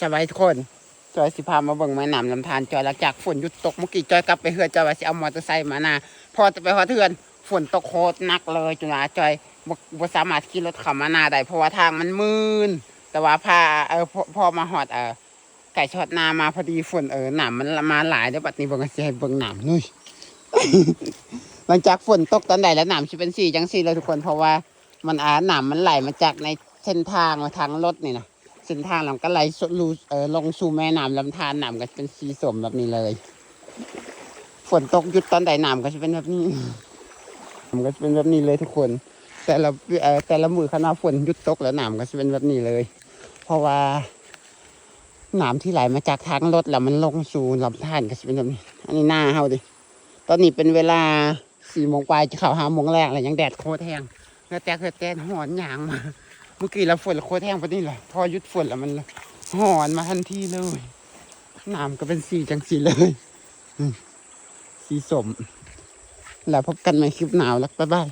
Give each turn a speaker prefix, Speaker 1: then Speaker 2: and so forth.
Speaker 1: สบายทุกคนจอยสิพามาเบิ่งแม่น้ำลำธารจอยหลังจากฝนหยุดตกเมื่อกี้จอยกลับไปเฮือนจอยว่าสิเอามอเตอร์ไซค์มานาพอจะไปฮอดเฮือนฝนตกโคตรหนักเลยจุฬาจอยบ่สามารถขี่รถเข้ามานาได้เพราะว่าทางมันมืนแต่ว่าพาพอมาฮอดไก่ชอดนามาพอดีฝนน้ำมันมาหลายเดี๋ยวบัดนี้เบิ่งสิให้เบิ่งน้ำนุ้ย หลังจากฝนตกตอนใดแล้วน้ำสิเป็นสีจังสีเลยทุกคนเพราะว่ามันน้ำมันไหลมาจากในเส้นทางทางรถนี่นะเส้นทางเราก็ไหลลงสู่แม่น้ำลำธารน้ำก็เป็นสีส้มแบบนี้เลยฝนตกหยุดตอนใดน้ำก็จะเป็นแบบนี้น้ำก็จะเป็นแบบนี้เลยทุกคนแต่ละมือขณะฝนหยุดตกแล้วน้ำก็จะเป็นแบบนี้เลยเพราะว่าน้ำที่ไหลมาจากทางรถแล้วมันลงสู่ลำธารก็จะเป็นแบบนี้อันนี้หน้าเฮาดิตอนนี้เป็นเวลา4 โมงปลายจะเข้า5 โมงแรกแล้วยังแดดโคตรแห้งแล้วแต่หอนหยางมาเมื่อกี้เราฝนโคตรแห้งพอดีเลยพอหยุดฝนแล้วมันหอนมาทันทีเลยน้ำก็เป็นสีจังสีเลยสีส้มแล้วพบกันใหม่คลิปหนาวแล้วบ๊ายบาย